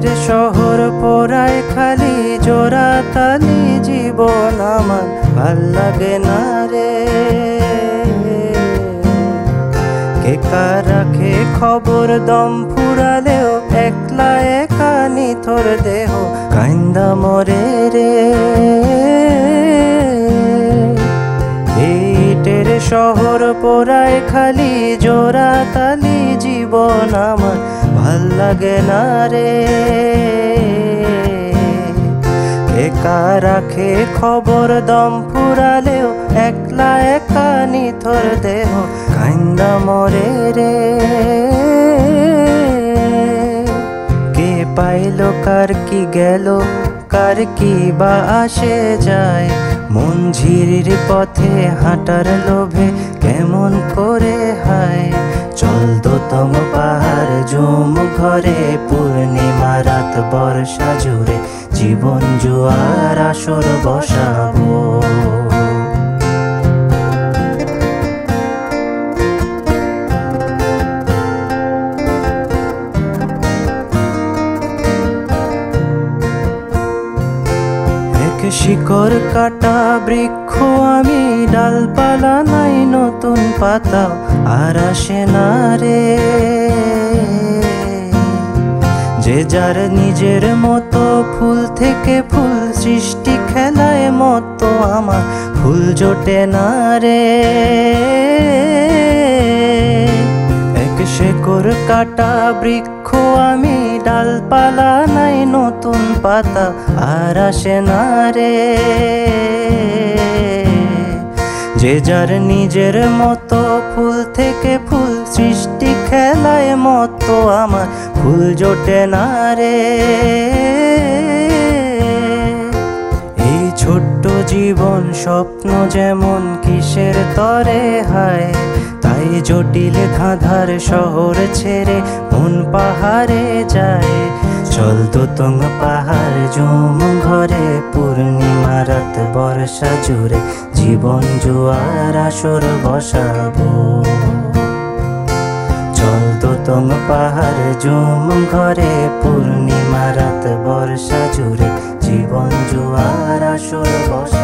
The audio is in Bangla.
ইটের শহর পোড়ায় খালি জোড়া তালি জীবন আমার ভাল লাগে না রে। কে কার রাখে খবর দম ফুরালেও একলা একা নিথর দেহ কান্দা মরে রে। ইটের শহর পোড়ায় খালি জোড়া তালি জীবন আমার ভাল লাগে না রে। একা রাখে খবর দম ফুরালেও একলা একা নিথর দেহ কান্দা মরে রে। কে পাইল কার কি গেল কার কি বা আসে যায়, মন ঝিরির পথে হাঁটার লোভে কেমন করে হায়। চল দোতম পাহাড় জুম ঘরে পূর্ণিমা রাত বর্ষা জুড়ে জীবন জুয়ার আসর বসাবো। শিকড় কাটা বৃক্ষ আমি, ডালপালা নাই নতুন পাতা আর আসে না রে। যে যার নিজের মতো ফুল থেকে ফুল সৃষ্টি খেলায় মতো আমার ফুল জোটে না রে। এক শিকড় কাটা বৃক্ষ আমি, ডালপালা নাই নতুন পাতা আর আসে না রে। যে যার নিজের মতো ফুল থেকে ফুল সৃষ্টি খেলায় মতো আমার ফুল জোটে না রে। এই ছোট্ট জীবন স্বপ্ন যেমন কিসের তরে হায়, তাই জটিল ধাঁধার শহর ছেড়ে মন পাহাড়ে যায়। চল দোতম পাহাড় জুম ঘরে পূর্ণিমা রাত বর্ষা জুড়ে জীবন জুয়ার আসর বসাবো। চল দোতম পাহাড় জুম ঘরে পূর্ণিমা রাত বর্ষা জুড়ে জীবন জুয়ার আসর বসাবো।